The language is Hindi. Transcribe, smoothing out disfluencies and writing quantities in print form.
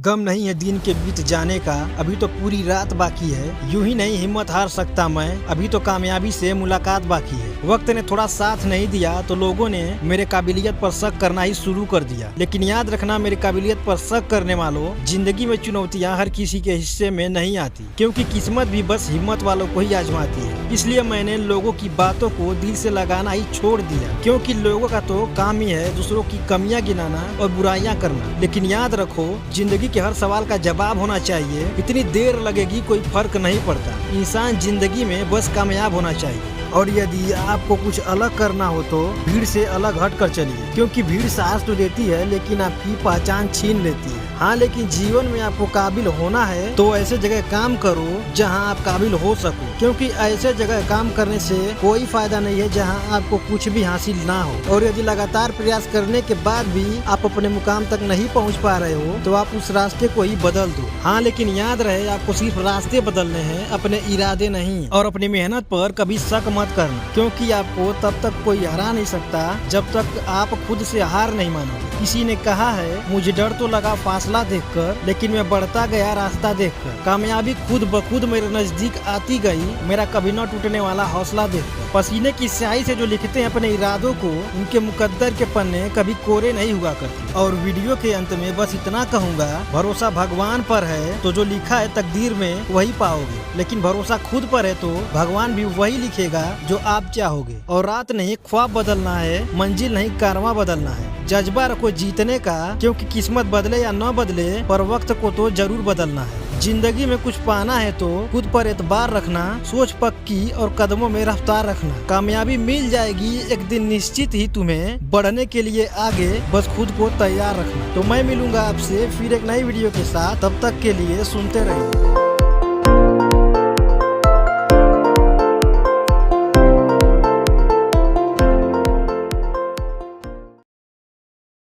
गम नहीं है दिन के बीत जाने का, अभी तो पूरी रात बाकी है। यूं ही नहीं हिम्मत हार सकता मैं, अभी तो कामयाबी से मुलाकात बाकी है। वक्त ने थोड़ा साथ नहीं दिया तो लोगों ने मेरे काबिलियत पर शक करना ही शुरू कर दिया। लेकिन याद रखना, मेरी काबिलियत पर शक करने वालों, जिंदगी में चुनौतियां हर किसी के हिस्से में नहीं आती, क्योंकि किस्मत भी बस हिम्मत वालों को ही आजमाती है। इसलिए मैंने लोगों की बातों को दिल से लगाना ही छोड़ दिया, क्योंकि लोगों का तो काम ही है दूसरों की कमियां गिनाना और बुराइयां करना। लेकिन याद रखो, जिंदगी के हर सवाल का जवाब होना चाहिए। इतनी देर लगेगी कोई फर्क नहीं पड़ता, इंसान जिंदगी में बस कामयाब होना चाहिए। और यदि आपको कुछ अलग करना हो तो भीड़ से अलग हट कर चलिए, क्योंकि भीड़ साहस तो देती है लेकिन आपकी पहचान छीन लेती है। हाँ, लेकिन जीवन में आपको काबिल होना है तो ऐसे जगह काम करो जहाँ आप काबिल हो सको, क्योंकि ऐसे जगह काम करने से कोई फायदा नहीं है जहाँ आपको कुछ भी हासिल ना हो। और यदि लगातार प्रयास करने के बाद भी आप अपने मुकाम तक नहीं पहुँच पा रहे हो तो आप उस रास्ते को ही बदल दो। हाँ, लेकिन याद रहे, आपको सिर्फ रास्ते बदलने हैं, अपने इरादे नहीं। और अपनी मेहनत पर कभी शक मत करना, क्योंकि आपको तब तक कोई हरा नहीं सकता जब तक आप खुद से हार नहीं मानोगे। किसी ने कहा है, मुझे डर तो लगा फासला देखकर, लेकिन मैं बढ़ता गया रास्ता देखकर। कामयाबी खुद ब खुद मेरे नजदीक आती गई, मेरा कभी न टूटने वाला हौसला देखकर। पसीने की स्याही से जो लिखते हैं अपने इरादों को, उनके मुकद्दर के पन्ने कभी कोरे नहीं हुआ करते। और वीडियो के अंत में बस इतना कहूँगा, भरोसा भगवान पर है तो जो लिखा है तकदीर में वही पाओगे, लेकिन भरोसा खुद पर है तो भगवान भी वही लिखेगा जो आप चाहोगे। और रात नहीं ख्वाब बदलना है, मंजिल नहीं कारवां बदलना है। जज्बा रखो जीतने का, क्योंकि किस्मत बदले या न बदले पर वक्त को तो जरूर बदलना है। जिंदगी में कुछ पाना है तो खुद पर एतबार रखना, सोच पक्की और कदमों में रफ्तार रखना। कामयाबी मिल जाएगी एक दिन निश्चित ही तुम्हें, बढ़ने के लिए आगे बस खुद को तैयार रखना। तो मैं मिलूंगा आपसे फिर एक नई वीडियो के साथ, तब तक के लिए सुनते रहिए।